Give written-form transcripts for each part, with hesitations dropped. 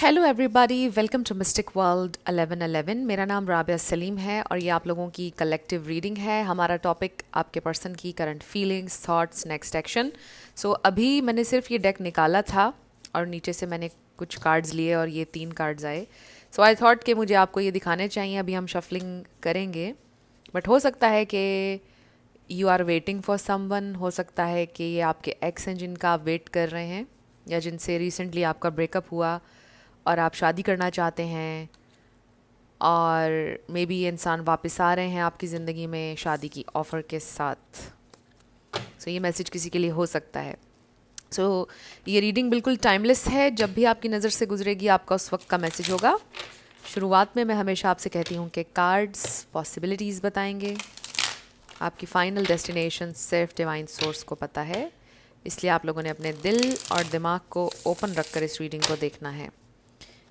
Hello everybody, welcome to mystic world 1111। मेरा नाम राबिया सलीम है और ये आप लोगों की कलेक्टिव रीडिंग है। हमारा टॉपिक आपके पर्सन की current feelings, thoughts, next action. So अभी मैंने सिर्फ ये डेक निकाला था और नीचे से मैंने कुछ कार्ड्स लिए और ये 3 कार्ड्स आए। सो आई थॉट कि मुझे आपको ये दिखाने चाहिए। अभी हम शफलिंग करेंगे, बट हो सकता है कि you are waiting for someone. हो सकता है कि ये आपके एक्स हैं जिनका आप वेट कर रहे हैं, या जिनसे रिसेंटली आपका ब्रेकअप हुआ और आप शादी करना चाहते हैं, और मे बी ये इंसान वापस आ रहे हैं आपकी ज़िंदगी में शादी की ऑफ़र के साथ। सो ये मैसेज किसी के लिए हो सकता है। सो ये रीडिंग बिल्कुल टाइमलेस है। जब भी आपकी नज़र से गुजरेगी आपका उस वक्त का मैसेज होगा। शुरुआत में मैं हमेशा आपसे कहती हूँ कि कार्ड्स पॉसिबिलिटीज़ बताएंगे। आपकी फ़ाइनल डेस्टिनेशन सिर्फ डिवाइन सोर्स को पता है, इसलिए आप लोगों ने अपने दिल और दिमाग को ओपन रखकर इस रीडिंग को देखना है।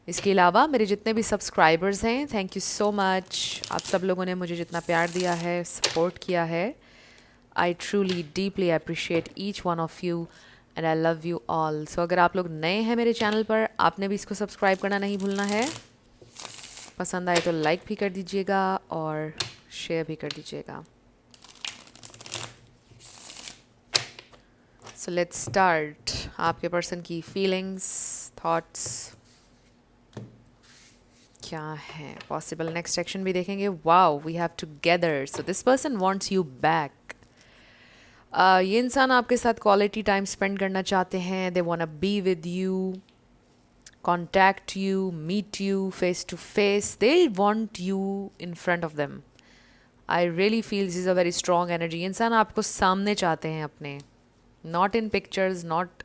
इसके अलावा मेरे जितने भी सब्सक्राइबर्स हैं, थैंक यू सो मच। आप सब लोगों ने मुझे जितना प्यार दिया है, सपोर्ट किया है, I truly deeply appreciate each one of you and I love you all. So अगर आप लोग नए हैं मेरे चैनल पर, आपने भी इसको सब्सक्राइब करना नहीं भूलना है। पसंद आए तो लाइक भी कर दीजिएगा और शेयर भी कर दीजिएगा। So let's start. आपके पर्सन की फीलिंग्स, थॉट्स क्या है, पॉसिबल नेक्स्ट एक्शन भी देखेंगे। Wow, we have together. So this person wants you back. ये इंसान आपके साथ क्वालिटी टाइम स्पेंड करना चाहते हैं। They want be with you, contact you, meet you face to face. They want you in front of them. I really feel this is a very strong energy. इंसान आपको सामने चाहते हैं अपने, not in pictures, not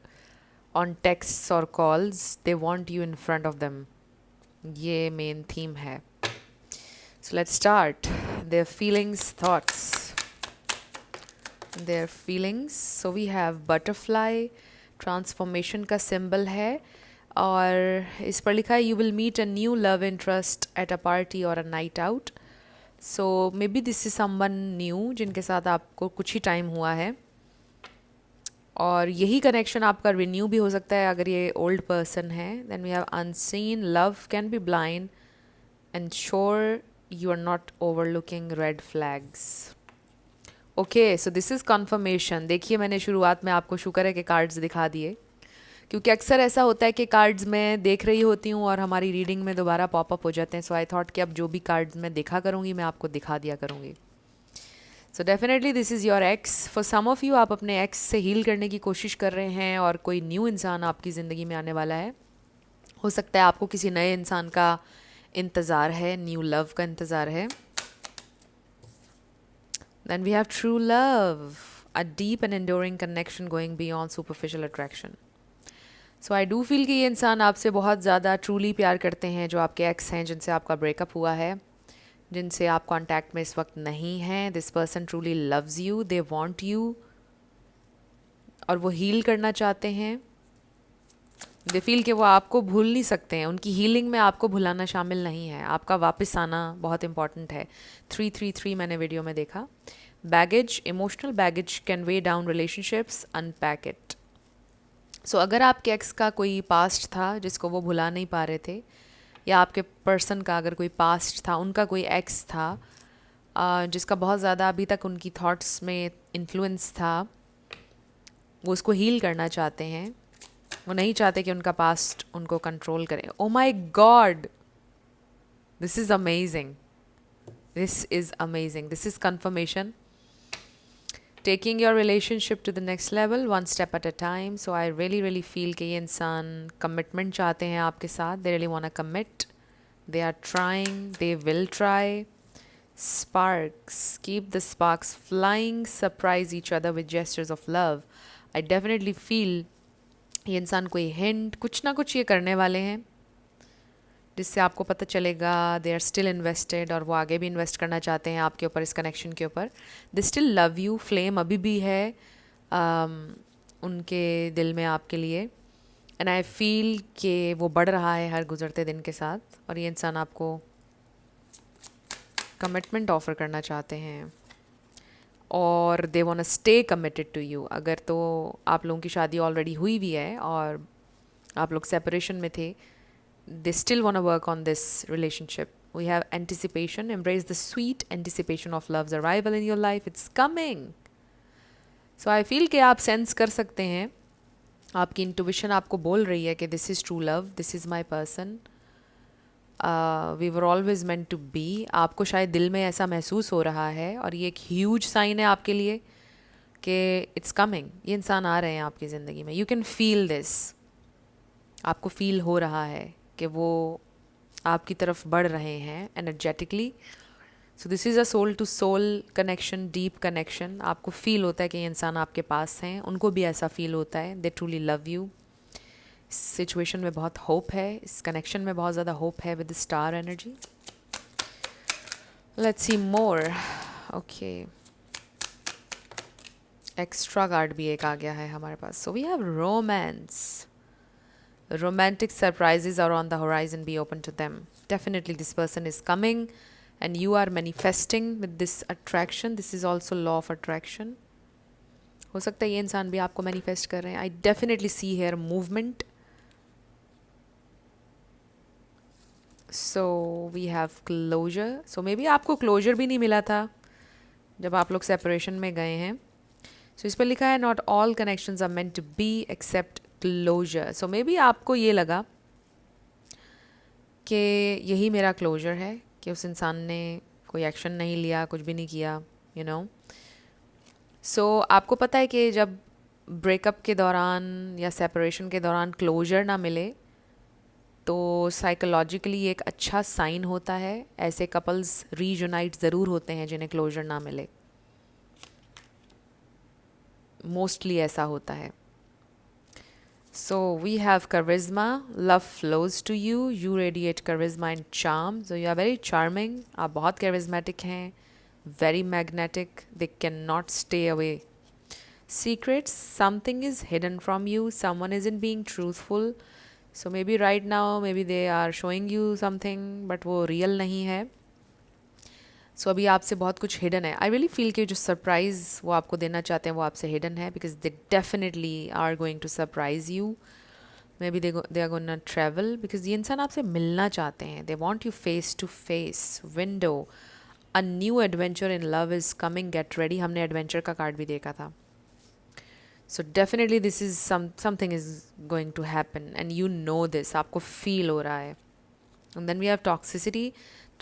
on text और calls. They want you in front of them. ये main theme है। So let's start. Their feelings, thoughts. Their feelings. So we have butterfly, transformation का symbol है, और इस पर लिखा है you will meet a new love interest at a party or a night out. So maybe this is someone new जिनके साथ आपको कुछ ही टाइम हुआ है, और यही कनेक्शन आपका रिन्यू भी हो सकता है अगर ये ओल्ड पर्सन है। Then we have unseen love can be blind and sure you are not overlooking red flags. Okay, so this is confirmation. देखिए, मैंने शुरुआत में आपको शुक्र है कि कार्ड्स दिखा दिए, क्योंकि अक्सर ऐसा होता है कि कार्ड्स मैं देख रही होती हूँ और हमारी रीडिंग में दोबारा पॉपअप हो जाते हैं। सो आई थॉट कि अब जो भी कार्ड्स मैं देखा करूँगी मैं आपको दिखा दिया करूँगी। So definitely this is your ex. For some of you, आप अपने एक्स से हील करने की कोशिश कर रहे हैं और कोई न्यू इंसान आपकी ज़िंदगी में आने वाला है। हो सकता है आपको किसी नए इंसान का इंतज़ार है, न्यू लव का इंतज़ार है। Then we have true love, a deep and enduring connection going beyond superficial attraction. So I do feel कि ये इंसान आपसे बहुत ज़्यादा ट्रूली प्यार करते हैं, जो आपके एक्स हैं जिनसे आपका ब्रेकअप हुआ है, जिनसे आप कांटेक्ट में इस वक्त नहीं हैं। This person truly loves you, they want you, और वो हील करना चाहते हैं। दे फील कि वो आपको भूल नहीं सकते हैं। उनकी हीलिंग में आपको भुलाना शामिल नहीं है, आपका वापस आना बहुत इंपॉर्टेंट है। 333 मैंने वीडियो में देखा। Baggage, emotional baggage can weigh down relationships, unpack it. So अगर आपके एक्स का कोई पास्ट था जिसको वो भुला नहीं पा रहे थे, या आपके पर्सन का अगर कोई पास्ट था, उनका कोई एक्स था जिसका बहुत ज़्यादा अभी तक उनकी थॉट्स में इन्फ्लुएंस था, वो उसको हील करना चाहते हैं। वो नहीं चाहते कि उनका पास्ट उनको कंट्रोल करे। Oh my God, this is amazing, this is amazing, this is confirmation. Taking your relationship to the next level, one step at a time. So I really feel कि ये इंसान कमिटमेंट चाहते हैं आपके साथ। They really want to commit, they are trying, they will try. Sparks, keep the sparks flying, surprise each other with gestures of love. I definitely feel ये इंसान कोई हिंट, कुछ ना कुछ ये करने वाले हैं जिससे आपको पता चलेगा दे आर स्टिल इन्वेस्टेड, और वो आगे भी इन्वेस्ट करना चाहते हैं आपके ऊपर, इस कनेक्शन के ऊपर। They still love you, flame अभी भी है उनके दिल में आपके लिए। एंड आई फील कि वो बढ़ रहा है हर गुजरते दिन के साथ, और ये इंसान आपको कमिटमेंट ऑफर करना चाहते हैं, और they want stay committed to you. अगर तो आप लोगों की शादी ऑलरेडी हुई भी है और आप लोग सेपरेशन में थे, they still want to work on this relationship. We have anticipation. Embrace the sweet anticipation of love's arrival in your life. It's coming. So I feel कि आप सेंस कर सकते हैं, आपकी इंटुइशन आपको बोल रही है कि this is true love, this is my person, we were always meant to be. आपको शायद दिल में ऐसा महसूस हो रहा है, और ये एक ह्यूज साइन है आपके लिए कि इट्स कमिंग. ये इंसान आ रहे हैं आपकी ज़िंदगी में. You can feel this. आपको फील हो रहा है कि वो आपकी तरफ बढ़ रहे हैं energetically. So this is a soul to soul connection, deep connection. आपको फील होता है कि ये इंसान आपके पास हैं, उनको भी ऐसा फील होता है. दे ट्रूली लव यू. इस सिचुएशन में बहुत होप है, इस कनेक्शन में बहुत ज़्यादा होप है with star energy. Let's see more. Okay, extra card भी एक आ गया है हमारे पास. So we have romance. Romantic surprises are on the horizon. Be open to them. Definitely this person is coming and you are manifesting with this attraction. This is also law of attraction. हो सकता है ये इंसान भी आपको manifest कर रहे हैं. I definitely see here movement. So we have closure. So maybe आपको closure भी नहीं मिला था जब आप लोग separation में गए हैं. So इस पर लिखा है not all connections are meant to be except closure. So maybe आपको ये लगा कि यही मेरा क्लोजर है, कि उस इंसान ने कोई एक्शन नहीं लिया, कुछ भी नहीं किया, यू नो. सो आपको पता है कि जब ब्रेकअप के दौरान या सेपरेशन के दौरान क्लोजर ना मिले तो साइकोलॉजिकली एक अच्छा साइन होता है. ऐसे कपल्स रीयूनाइट ज़रूर होते हैं जिन्हें क्लोजर ना मिले. मोस्टली ऐसा होता है. So we have charisma. Love flows to you. You radiate charisma and charm. So you are very charming. आप बहुत charismatic हैं. Very magnetic. They cannot stay away. Secrets. Something is hidden from you. Someone isn't being truthful. So maybe right now, maybe they are showing you something, but वो real नहीं है. सो अभी आपसे बहुत कुछ हिडन है. आई रियली फील कि जो सरप्राइज़ वो आपको देना चाहते हैं वो आपसे हिडन है, because they definitely are going to surprise you. Maybe they are going to travel, because ये इंसान आपसे मिलना चाहते हैं. They want you face to face. Window. A new adventure in love is coming. Get ready. हमने adventure का card भी देखा था. So definitely this is something is going to happen and you know this. आपको feel हो रहा है. And then we have toxicity.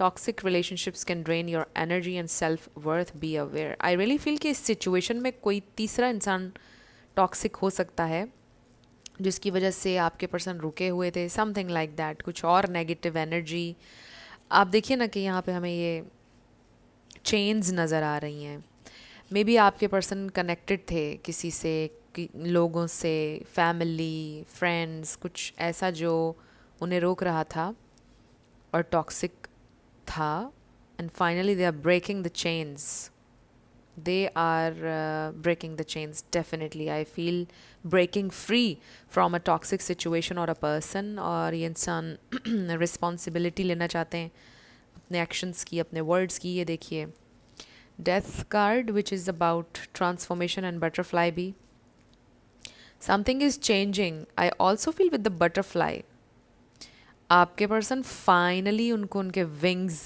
Toxic relationships can drain your energy and self-worth. Be aware. I really feel कि इस situation में कोई तीसरा इंसान टॉक्सिक हो सकता है जिसकी वजह से आपके पर्सन रुके हुए थे. Something like that. कुछ और नेगेटिव एनर्जी. आप देखिए ना कि यहाँ पे हमें ये चेन्स नज़र आ रही हैं. मे बी आपके पर्सन कनेक्टेड थे किसी से, लोगों से, फैमिली, फ्रेंड्स, कुछ ऐसा जो उन्हें रोक रहा था और टॉक्सिक था. and finally they are breaking the chains. They are breaking the chains. Definitely I feel breaking free from a toxic situation or a person. और ये इंसान responsibility लेना चाहते हैं अपने actions की, अपने words की. ये देखिए death card which is about transformation and butterfly भी. something is changing. I also feel with the butterfly आपके पर्सन फाइनली उनको उनके विंग्स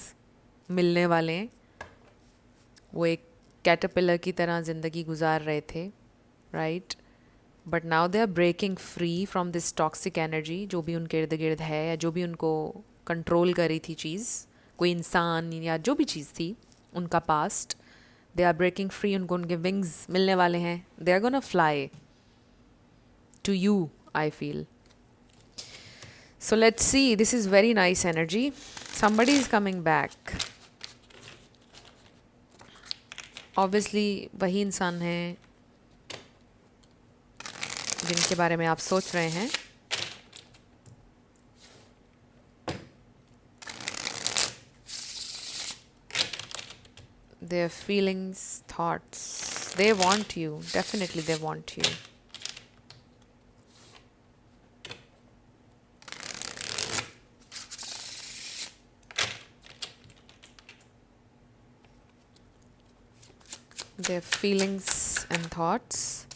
मिलने वाले हैं. वो एक कैटरपिलर की तरह ज़िंदगी गुजार रहे थे, right. But now they are breaking free from this toxic energy. जो भी उनके इर्द गिर्द है या जो भी उनको कंट्रोल कर रही थी चीज़, कोई इंसान या जो भी चीज़ थी उनका past, they are breaking free. उनको उनके विंग्स मिलने वाले हैं. They are gonna fly to you, I feel. So let's see. This is very nice energy. Somebody is coming back. Obviously वही इंसान हैं जिनके बारे में आप सोच रहे हैं. Their feelings, thoughts. They want you. Definitely they want you. Their feelings and thoughts.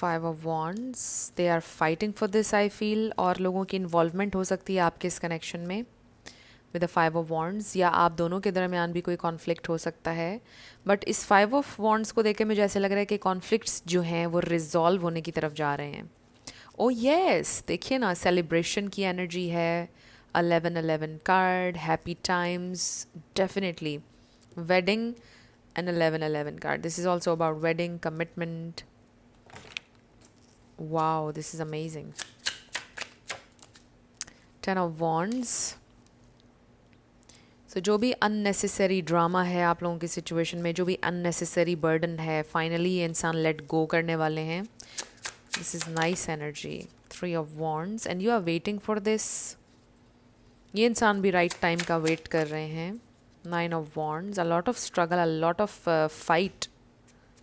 Five of wands, they are fighting for this I feel, और लोगों की इन्वॉल्वमेंट हो सकती है आपके इस कनेक्शन में with the five of wands, या आप दोनों के दरमियान भी कोई कॉन्फ्लिक्ट हो सकता है. बट इस फाइव ऑफ वॉन्ड्स को देख के मुझे ऐसे लग रहा है कि कॉन्फ्लिक्ट्स जो हैं वो रिजॉल्व होने की तरफ जा रहे हैं. ओ यस, देखिए ना, सेलिब्रेशन की एनर्जी है, 1111 card, happy times, definitely wedding and 1111 card. This is also about wedding, commitment. Wow, this is amazing. 10 of wands. So जो भी अननेसेसरी ड्रामा है आप लोगों की सिचुएशन में, जो भी अननेसेसरी बर्डन है, फाइनली ये इंसान लेट गो करने वाले हैं. This is nice energy. 3 of wands, and you are waiting for this. ये इंसान भी राइट टाइम का वेट कर रहे हैं. 9 of wands, a lot of struggle, a lot of fight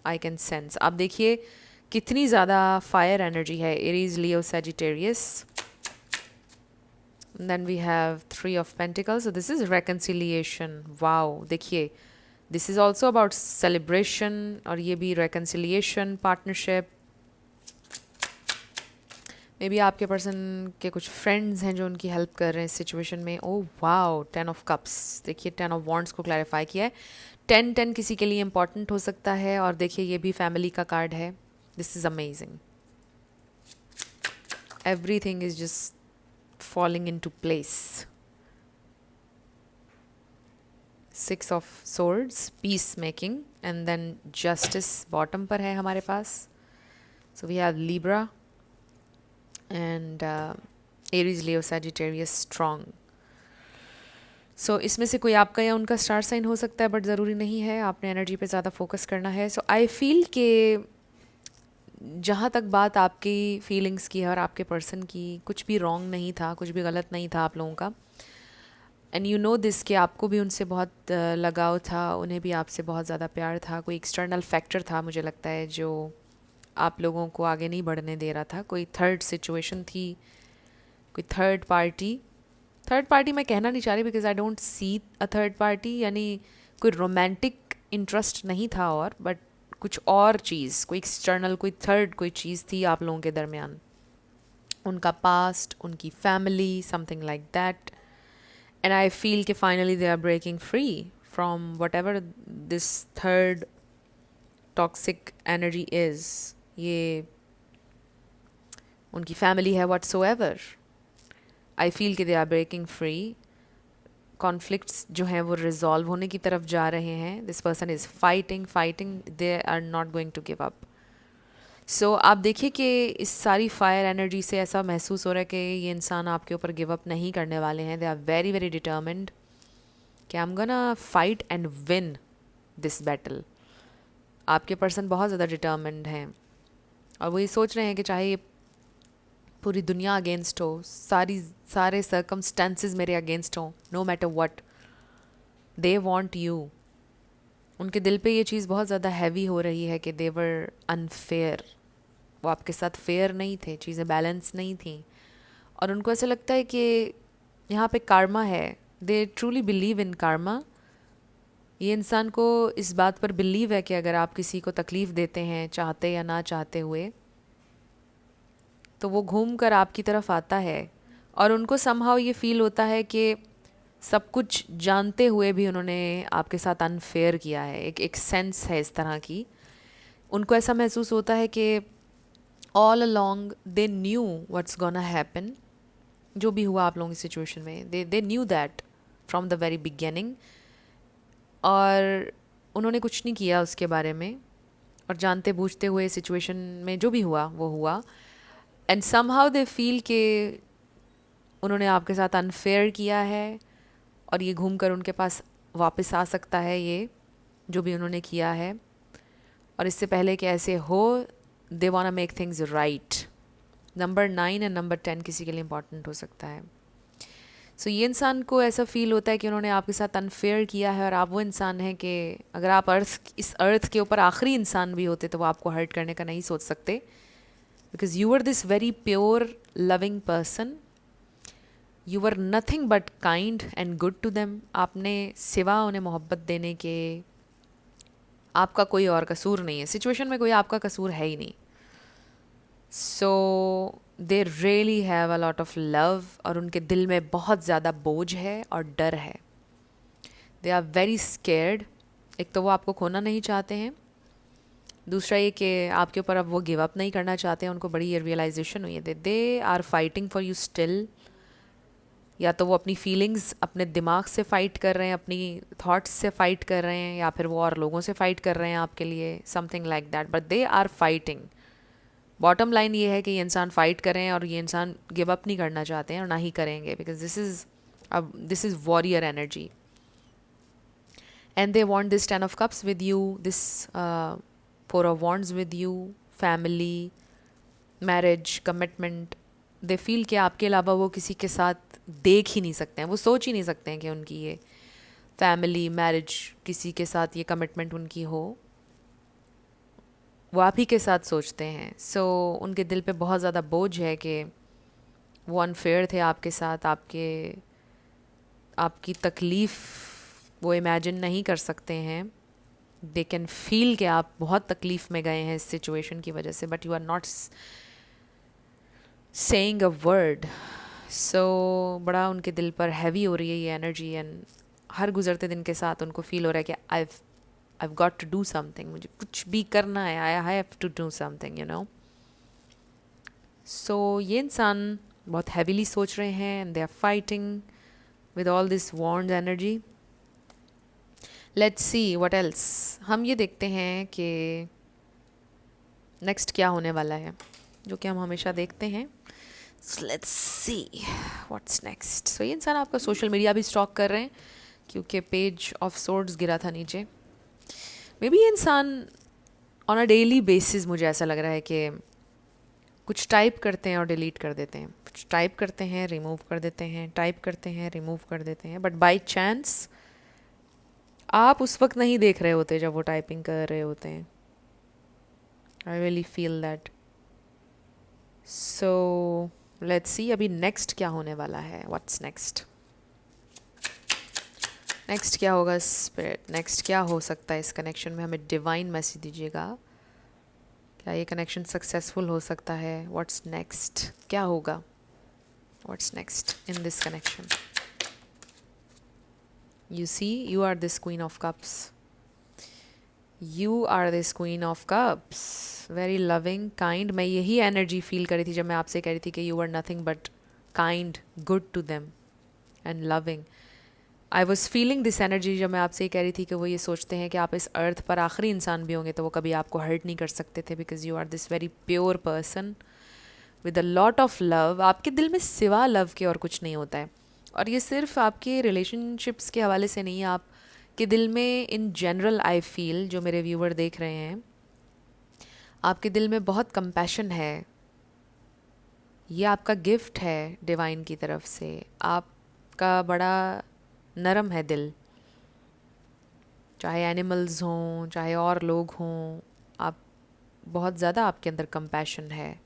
I can sense. आप देखिए कितनी ज़्यादा फायर एनर्जी है. Aries, Leo, Sagittarius. Then we have 3 of Pentacles. So this is reconciliation. Wow, देखिए, this is also about celebration, और ये भी reconciliation, partnership. May be आपके पर्सन के कुछ फ्रेंड्स हैं जो उनकी हेल्प कर रहे हैं इस सिचुएशन में. Oh wow, 10 of cups. देखिए 10 ऑफ वॉन्ड्स को क्लैरिफाई किया है. 10-10 किसी के लिए इंपॉर्टेंट हो सकता है, और देखिए ये भी फैमिली का कार्ड है. This is amazing. Everything is just falling into place. 6 of swords, peacemaking, and then justice bottom पर है हमारे पास. So we have Libra and Aries, Leo, Sagittarius, strong. So इसमें से कोई आपका या उनका स्टार साइन हो सकता है, बट ज़रूरी नहीं है. आपने एनर्जी पे ज़्यादा फोकस करना है. सो आई फील के जहाँ तक बात आपकी फीलिंग्स की है और आपके पर्सन की, कुछ भी रॉन्ग नहीं था, कुछ भी गलत नहीं था आप लोगों का. एंड यू नो दिस कि आपको भी उनसे बहुत लगाव था, उन्हें भी आपसे बहुत ज़्यादा प्यार था. कोई एक्सटर्नल फैक्टर था मुझे लगता है जो आप लोगों को आगे नहीं बढ़ने दे रहा था. कोई थर्ड सिचुएशन थी, कोई थर्ड पार्टी. थर्ड पार्टी मैं कहना नहीं चाह रही because I don't see a third party, यानी कोई रोमांटिक इंटरेस्ट नहीं था, और बट कुछ और चीज़, कोई एक्सटर्नल, कोई थर्ड कोई चीज़ थी आप लोगों के दरमियान. उनका पास्ट, उनकी family, something like that. And I feel कि finally they are breaking free from whatever this third toxic energy is. ये उनकी फैमिली है व्हाटसोएवर. आई फील कि they are breaking free. Conflicts जो हैं वो रिजॉल्व होने की तरफ जा रहे हैं. This person is fighting, they are not going to give up. So आप देखिए कि इस सारी फायर एनर्जी से ऐसा महसूस हो रहा है कि ये इंसान आपके ऊपर गिव अप नहीं करने वाले हैं. They are very very determined कि I am gonna fight and win this battle. आपके पर्सन बहुत ज़्यादा डिटर्मिन्ड हैं, और वो ये सोच रहे हैं कि चाहे ये पूरी दुनिया अगेंस्ट हो, सारे सर्कमस्टेंसेस मेरे अगेंस्ट हो, no matter what, they want you. उनके दिल पे ये चीज़ बहुत ज़्यादा हैवी हो रही है कि दे वर अनफेयर. वो आपके साथ फेयर नहीं थे, चीज़ें बैलेंस नहीं थी, और उनको ऐसा लगता है कि यहाँ पे कार्मा है. दे ट्रूली बिलीव इन कार्मा. ये इंसान को इस बात पर बिलीव है कि अगर आप किसी को तकलीफ़ देते हैं, चाहते या ना चाहते हुए, तो वो घूम कर आपकी तरफ आता है. और उनको समहाउ ये फील होता है कि सब कुछ जानते हुए भी उन्होंने आपके साथ अनफेयर किया है. एक सेंस है इस तरह की. उनको ऐसा महसूस होता है कि all along they knew what's gonna happen. जो भी हुआ आप लोगों की सिचुएशन में, they knew that from the very beginning, और उन्होंने कुछ नहीं किया उसके बारे में, और जानते बूझते हुए सिचुएशन में जो भी हुआ वो हुआ. एंड समहाउ दे फील कि उन्होंने आपके साथ अनफेयर किया है, और ये घूम कर उनके पास वापस आ सकता है ये जो भी उन्होंने किया है. और इससे पहले कि ऐसे हो, they want to make things right. Number 9 and number 10 किसी के लिए इंपॉर्टेंट हो सकता है. सो ये इंसान को ऐसा फील होता है कि उन्होंने आपके साथ अनफेयर किया है, और आप वो इंसान हैं कि अगर आप इस अर्थ के ऊपर आखिरी इंसान भी होते तो वो आपको हर्ट करने का नहीं सोच सकते, because you are this very pure loving person. You are nothing but kind and good to them. आपने सिवा उन्हें मोहब्बत देने के, आपका कोई और कसूर नहीं है. सिचुएशन में कोई आपका कसूर है ही नहीं. So they really have a lot of love, और उनके दिल में बहुत ज़्यादा बोझ है और डर है. They are very scared. एक तो वो आपको खोना नहीं चाहते हैं, दूसरा ये कि आपके ऊपर अब वो गिव अप नहीं करना चाहते हैं. उनको बड़ी ये रियलाइजेशन हुई है. They are fighting for you still. या तो वो अपनी फीलिंग्स अपने दिमाग से फ़ाइट कर रहे हैं, अपनी थॉट्स से फ़ाइट कर रहे हैं, या फिर वो और लोगों से फ़ाइट कर रहे हैं आपके लिए, something like that, but they are fighting. Bottom line ये है कि ये इंसान फ़ाइट कर रहे हैं और ये इंसान गिव अप नहीं करना चाहते हैं और ना ही करेंगे, because this is warrior energy. And they want this 10 of Cups with you, this 4 of Wands with you, family, marriage, commitment. They feel कि आपके अलावा वो किसी के साथ देख ही नहीं सकते हैं, वो सोच ही नहीं सकते हैं कि उनकी ये फैमिली, मैरिज, किसी के साथ ये कमिटमेंट उनकी हो. वो आप ही के साथ सोचते हैं. सो उनके दिल पे बहुत ज़्यादा बोझ है कि वो अनफेयर थे आपके साथ, आपकी तकलीफ़ वो इमेजिन नहीं कर सकते हैं. दे कैन फील कि आप बहुत तकलीफ़ में गए हैं इस सिचुएशन की वजह से, but you are not saying a word. So बड़ा उनके दिल पर हैवी हो रही है ये एनर्जी. एंड हर गुजरते दिन के साथ उनको फील हो रहा है कि I've got to do something, मुझे कुछ भी करना है, I have to do something, you know. So ये इंसान बहुत हैवीली सोच रहे हैं, and they are fighting with all this Wands energy. Let's see what else. हम ये देखते हैं कि नेक्स्ट क्या होने वाला है, जो कि हम हमेशा देखते हैं. So let's see what's next. So ये इंसान आपका सोशल मीडिया भी स्टॉक कर रहे हैं, क्योंकि पेज ऑफ सोर्ड्स गिरा था नीचे. मे बी ये इंसान ऑन अ डेली बेसिस, मुझे ऐसा लग रहा है कि कुछ टाइप करते हैं और डिलीट कर देते हैं, कुछ टाइप करते हैं रिमूव कर देते हैं, टाइप करते हैं रिमूव कर देते हैं. बट बाय चांस आप उस वक्त नहीं देख रहे होते जब वो टाइपिंग कर रहे होते हैं. आई really feel that. So let's see अभी नेक्स्ट क्या होने वाला है. What's next? नेक्स्ट क्या होगा स्पिरिट? नेक्स्ट क्या हो सकता है इस कनेक्शन में? हमें डिवाइन मैसेज दीजिएगा. क्या ये कनेक्शन सक्सेसफुल हो सकता है? What's next? क्या होगा? What's next in this connection? You see, you are this queen of cups. You are this queen of cups. Very loving, kind. मैं यही एनर्जी फील करी थी जब मैं आपसे कह रही थी कि you are nothing but kind, good to them and loving. I was feeling this energy जब मैं आपसे ये कह रही थी कि वो ये सोचते हैं कि आप इस अर्थ पर आखिरी इंसान भी होंगे तो वो कभी आपको हर्ट नहीं कर सकते थे, because you are this very pure person with a lot of love. आपके दिल में सिवा लव के और कुछ नहीं होता है. और ये सिर्फ आपके रिलेशनशिप्स के हवाले से नहीं है, आपके दिल में इन जनरल आई फील, जो मेरे व्यूवर देख रहे हैं, आपके दिल में बहुत कंपैशन है. ये आपका गिफ्ट है डिवाइन की तरफ से. आपका बड़ा नरम है दिल, चाहे एनिमल्स हों चाहे और लोग हों, आप बहुत ज़्यादा आपके अंदर कंपैशन है.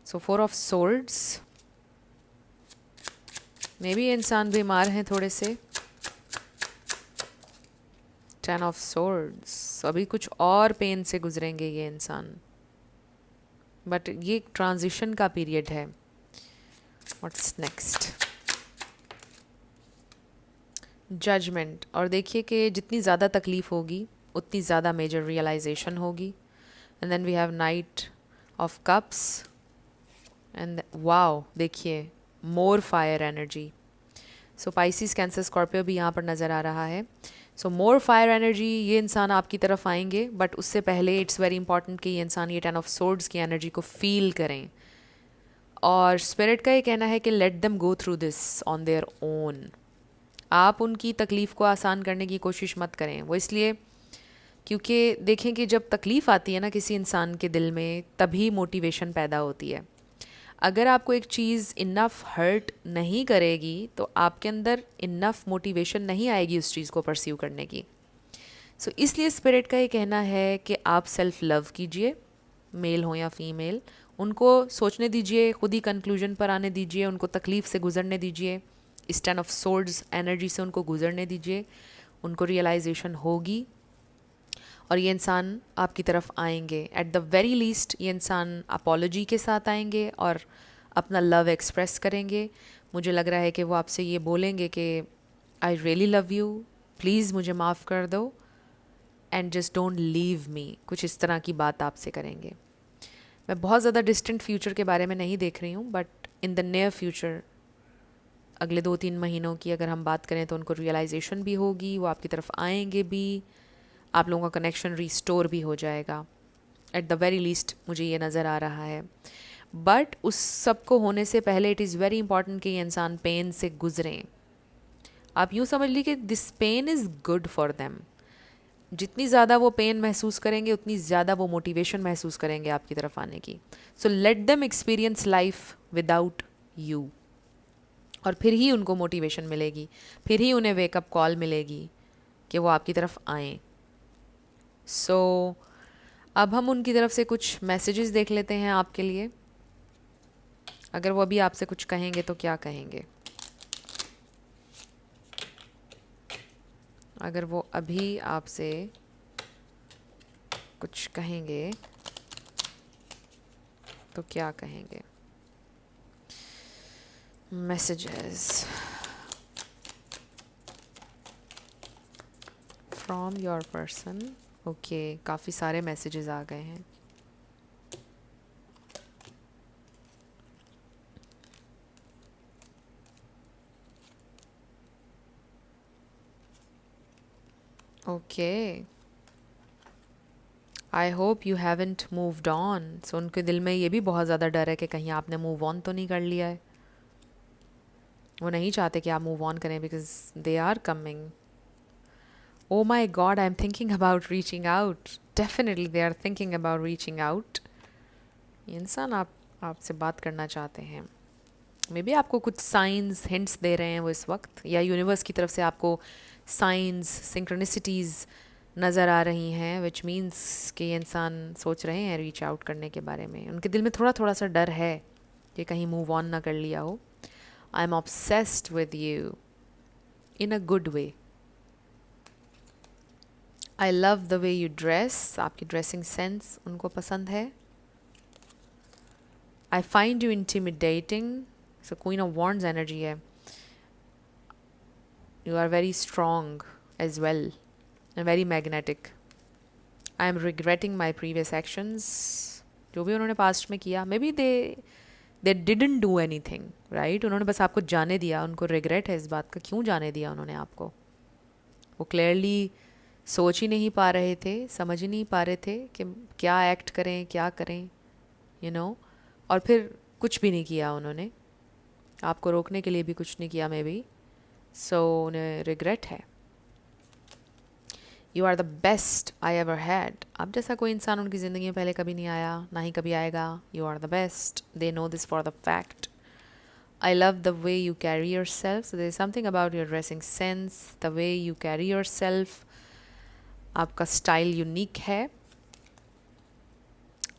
सो 4 of Swords. मे बी इंसान बीमार हैं थोड़े से. 10 of Swords. अभी कुछ और पेन से गुजरेंगे ये इंसान, बट ये एक ट्रांजिशन का पीरियड है. What's next? जजमेंट. और देखिए कि जितनी ज़्यादा तकलीफ़ होगी उतनी ज़्यादा मेजर रियलाइजेशन होगी. And then we have knight of cups and wow, देखिए more fire energy. So Pisces, Cancer, Scorpio भी यहाँ पर नज़र आ रहा है. So more fire energy. ये इंसान आपकी तरफ आएंगे, बट उससे पहले इट्स वेरी इंपॉर्टेंट कि ये इंसान ये 10 of Swords की एनर्जी को फील करें. और स्पिरिट का ये कहना है कि let them go through this on their own. आप उनकी तकलीफ़ को आसान करने की कोशिश मत करें. वो इसलिए क्योंकि देखें कि जब तकलीफ़ आती है ना किसी इंसान के दिल में, तभी मोटिवेशन पैदा होती है. अगर आपको एक चीज़ इनफ हर्ट नहीं करेगी तो आपके अंदर इनफ मोटिवेशन नहीं आएगी उस चीज़ को परस्यू करने की. सो इसलिए स्पिरिट का ये कहना है कि आप सेल्फ़ लव कीजिए, मेल हो या फीमेल. उनको सोचने दीजिए, खुद ही कंक्लूजन पर आने दीजिए, उनको तकलीफ़ से गुजरने दीजिए. इस 10 of Swords एनर्जी से उनको गुजरने दीजिए, उनको रियलाइजेशन होगी. और ये इंसान आपकी तरफ आएंगे। एट द वेरी लीस्ट ये इंसान अपॉलॉजी के साथ आएंगे और अपना लव एक्सप्रेस करेंगे। मुझे लग रहा है कि वो आपसे ये बोलेंगे कि I really love you, please मुझे माफ़ कर दो, and just don't leave me, कुछ इस तरह की बात आपसे करेंगे। मैं बहुत ज़्यादा डिस्टेंट फ्यूचर के बारे में नहीं देख रही हूँ, but in the near future, अगले 2-3 महीनों की अगर हम बात करें तो उनको रियलाइजेशन भी होगी, वो आपकी तरफ आएंगे भी, आप लोगों का कनेक्शन रिस्टोर भी हो जाएगा। एट द वेरी लीस्ट मुझे ये नज़र आ रहा है। बट उस सब को होने से पहले इट इज़ वेरी इंपॉर्टेंट कि ये इंसान पेन से गुजरें। आप यूँ समझ लीजिए कि this pain is good for them. जितनी ज़्यादा वो पेन महसूस करेंगे उतनी ज़्यादा वो मोटिवेशन महसूस करेंगे आपकी तरफ आने की। So let them experience life without you, और फिर ही उनको मोटिवेशन मिलेगी, फिर ही उन्हें वेकअप कॉल मिलेगी कि वो आपकी तरफ आएँ। सो अब हम उनकी तरफ से कुछ मैसेजेस देख लेते हैं आपके लिए। अगर वो अभी आपसे कुछ कहेंगे तो क्या कहेंगे? अगर वो अभी आपसे कुछ कहेंगे तो क्या कहेंगे? Messages from your person. Okay, काफ़ी सारे मैसेजेस आ गए हैं। Okay, I hope you haven't moved on. So उनके दिल में ये भी बहुत ज़्यादा डर है कि कहीं आपने मूव ऑन तो नहीं कर लिया है। वो नहीं चाहते कि आप मूव ऑन करें because they are coming. Oh my God, I'm thinking about reaching out. Definitely they are thinking about reaching out. ये इंसान आपसे बात करना चाहते हैं। मे बी आपको कुछ साइंस हिंट्स दे रहे हैं वो इस वक्त, या यूनिवर्स की तरफ से आपको साइंस सिंक्रोनिसिटीज़ नज़र आ रही हैं, विच मीन्स कि ये इंसान सोच रहे हैं रीच आउट करने के बारे में। उनके दिल में थोड़ा थोड़ा सा डर है कि कहीं मूव ऑन ना कर लिया हो। I am obsessed with you in a good way. I love the way you dress, आपकी ड्रेसिंग सेंस उनको पसंद है। I find you intimidating, so queen of wands energy है। You are very strong as well and very magnetic. I am regretting my previous actions, जो भी उन्होंने past में किया। Maybe they didn't do anything right, उन्होंने बस आपको जाने दिया। उनको रिग्रेट है इस बात का, क्यों जाने दिया उन्होंने आपको। वो क्लियरली सोच ही नहीं पा रहे थे, समझ ही नहीं पा रहे थे कि क्या एक्ट करें, क्या करें, यू नो। और फिर कुछ भी नहीं किया उन्होंने, आपको रोकने के लिए भी कुछ नहीं किया मे बी। सो उन्हें रिग्रेट है। You are the best I ever had, अब जैसा कोई इंसान उनकी ज़िंदगी में पहले कभी नहीं आया, ना ही कभी आएगा। You are the best, they know this for the fact. I love the way you carry yourself. So there is something about your dressing sense, the way you carry yourself. आपका स्टाइल यूनिक है।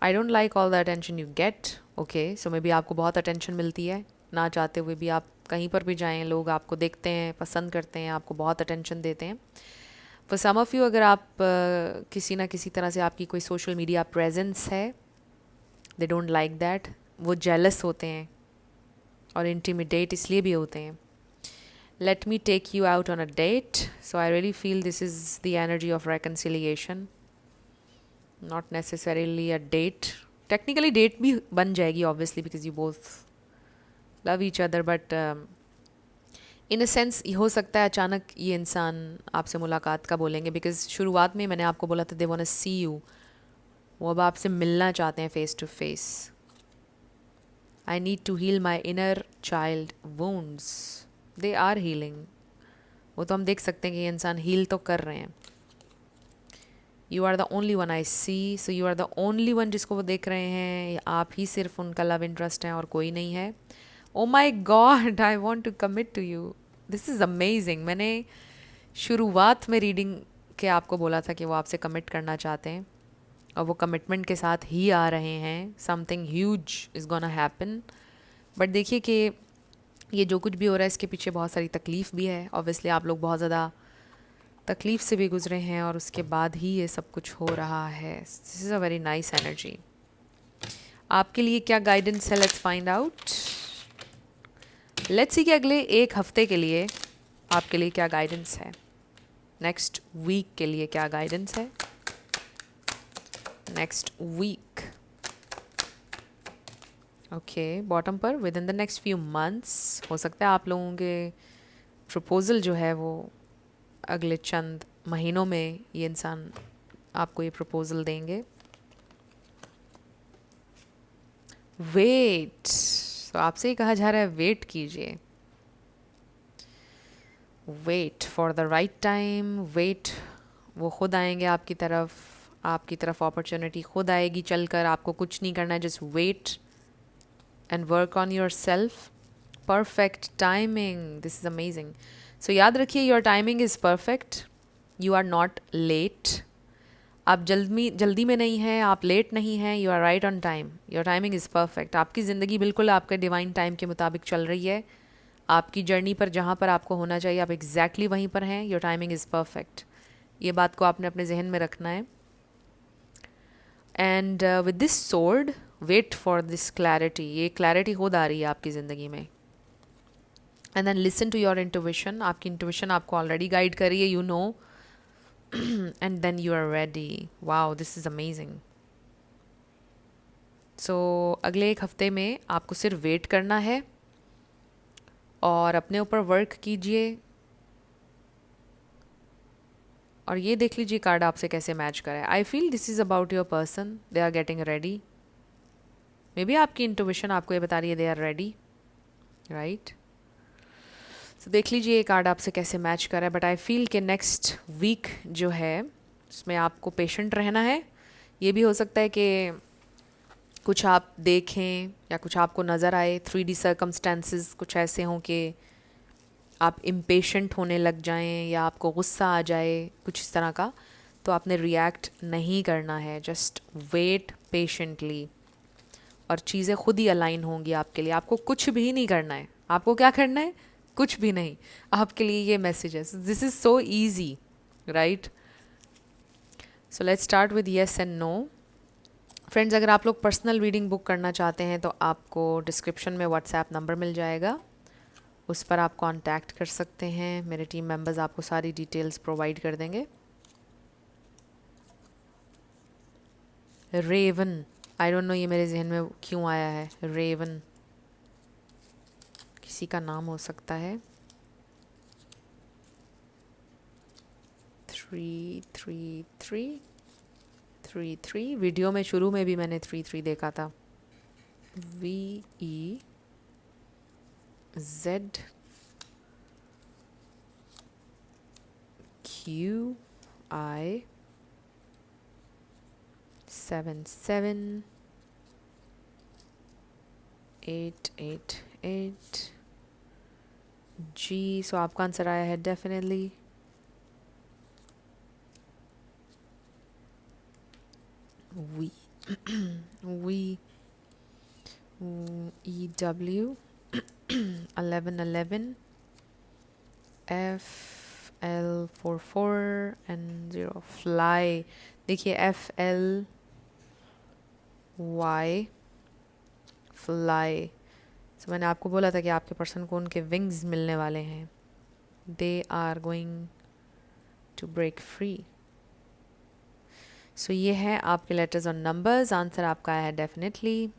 I don't like all the attention you get. Okay, so maybe आपको बहुत attention मिलती है, ना चाहते हुए भी। आप कहीं पर भी जाएं, लोग आपको देखते हैं, पसंद करते हैं, आपको बहुत अटेंशन देते हैं। फॉर सम ऑफ़ यू, अगर आप किसी ना किसी तरह से आपकी कोई सोशल मीडिया प्रेजेंस है, दे डोंट लाइक दैट। वो जेलस होते हैं और इंटिमिडेट इसलिए भी होते हैं। Let me take you out on a date. So I really feel this is the energy of reconciliation. Not necessarily a date. Technically date भी बन जाएगी obviously because you both love each other, but in a sense हो सकता है अचानक ये इंसान आपसे मुलाकात का बोलेंगे, because शुरुआत में मैंने आपको बोला था they wanna see you. वो अब आपसे मिलना चाहते हैं face to face. I need to heal my inner child wounds. They are healing, वो तो हम देख सकते हैं कि ये इंसान हील तो कर रहे हैं। You are the only one I see, so you are the only one जिसको वो देख रहे हैं। आप ही सिर्फ उनका लव इंटरेस्ट है और कोई नहीं है। Oh my God, I want to commit to you, this is amazing. मैंने शुरुआत में रीडिंग के आपको बोला था कि वो आपसे कमिट करना चाहते हैं और वो कमिटमेंट के साथ ही आ रहे हैं। Something huge is gonna happen. But देखिए कि ये जो कुछ भी हो रहा है इसके पीछे बहुत सारी तकलीफ़ भी है। ऑब्वियसली आप लोग बहुत ज़्यादा तकलीफ़ से भी गुजरे हैं और उसके बाद ही ये सब कुछ हो रहा है. This is a very nice energy. आपके लिए क्या गाइडेंस है, let's find out. Let's see कि अगले एक हफ्ते के लिए आपके लिए क्या गाइडेंस है. नेक्स्ट वीक के लिए क्या गाइडेंस है. Next week. ओके, बॉटम पर within the next few months. हो सकता है आप लोगों के प्रपोज़ल जो है वो अगले चंद महीनों में ये इंसान आपको ये प्रपोज़ल देंगे. वेट. तो आपसे ही कहा जा रहा है वेट कीजिए. Wait for the right time. Wait, वो खुद आएंगे आपकी तरफ अपॉर्चुनिटी खुद आएगी चलकर. आपको कुछ नहीं करना है, just wait and work on yourself. Perfect timing. This is amazing. So याद रखिए, your timing is perfect. You are not late. आप जल्दी में नहीं हैं, आप लेट नहीं हैं. You are right on time. Your timing is perfect. आपकी ज़िंदगी बिल्कुल आपके डिवाइन टाइम के मुताबिक चल रही है. आपकी जर्नी पर जहाँ पर आपको होना चाहिए आप एग्जैक्टली वहीं पर हैं. Your timing is perfect. ये बात को आपने अपने जहन में रखना है. And with this sword, wait for this clarity. ये क्लैरिटी खुद आ रही है आपकी ज़िंदगी में. And then listen to your intuition. आपकी इंट्यूशन आपको ऑलरेडी गाइड कर रही है, you know. And then you are ready. Wow, this is amazing. So अगले एक हफ्ते में आपको सिर्फ वेट करना है और अपने ऊपर वर्क कीजिए. और ये देख लीजिए कार्ड आपसे कैसे मैच करे. I feel this is about your person. They are getting ready. Maybe आपकी इंट्यूशन आपको ये बता रही है दे आर रेडी, राइट. तो देख लीजिए ये कार्ड आपसे कैसे मैच कर रहा है. बट आई फील कि नेक्स्ट वीक जो है उसमें आपको पेशेंट रहना है. ये भी हो सकता है कि कुछ आप देखें या कुछ आपको नज़र आए 3D सर्कमस्टेंसेस कुछ ऐसे हों कि आप इम्पेशेंट होने लग जाएं या आपको गुस्सा आ जाए, कुछ इस तरह का. तो आपने रिएक्ट नहीं करना है. जस्ट वेट पेशेंटली और चीज़ें खुद ही अलाइन होंगी आपके लिए. आपको कुछ भी नहीं करना है. आपको क्या करना है? कुछ भी नहीं. आपके लिए ये मैसेज है. This is so easy, right. So let's start with yes and no. Friends, अगर आप लोग पर्सनल रीडिंग बुक करना चाहते हैं तो आपको डिस्क्रिप्शन में व्हाट्सएप नंबर मिल जाएगा. उस पर आप कांटेक्ट कर सकते हैं. मेरे टीम मेंबर्स आपको सारी डिटेल्स प्रोवाइड कर देंगे. रेवन. आई डोंट नो ये मेरे जहन में क्यों आया है. रेवन किसी का नाम हो सकता है. 33333. वीडियो में शुरू में भी मैंने 33 देखा था. VEZ QI 77888 G. सो आपका आंसर आया है definitely. we EW 1111 FL44 and 0 fly. देखिए FLY fly. So मैंने आपको बोला था कि आपके पर्सन को उनके विंग्स मिलने वाले हैं. They are going to break free. सो ये है आपके लेटर्स और नंबर्स. आंसर आपका आया है डेफिनेटली.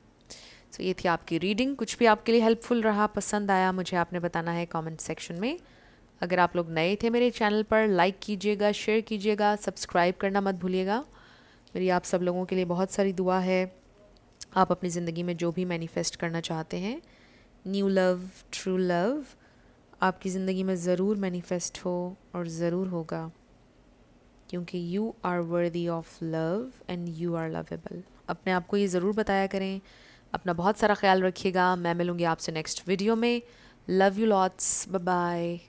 सो ये थी आपकी रीडिंग. कुछ भी आपके लिए हेल्पफुल रहा, पसंद आया, मुझे आपने बताना है कमेंट सेक्शन में. अगर आप लोग नए थे मेरे चैनल पर, लाइक कीजिएगा, शेयर कीजिएगा, सब्सक्राइब करना मत भूलिएगा. मेरी आप सब लोगों के लिए बहुत सारी दुआ है. आप अपनी ज़िंदगी में जो भी मैनिफेस्ट करना चाहते हैं, न्यू लव, ट्रू लव, आपकी ज़िंदगी में ज़रूर मैनिफेस्ट हो और ज़रूर होगा, क्योंकि you are worthy of love and you are lovable. अपने आप को ये ज़रूर बताया करें. अपना बहुत सारा ख्याल रखिएगा. मैं मिलूँगी आपसे नेक्स्ट वीडियो में. Love you lots. Bye bye.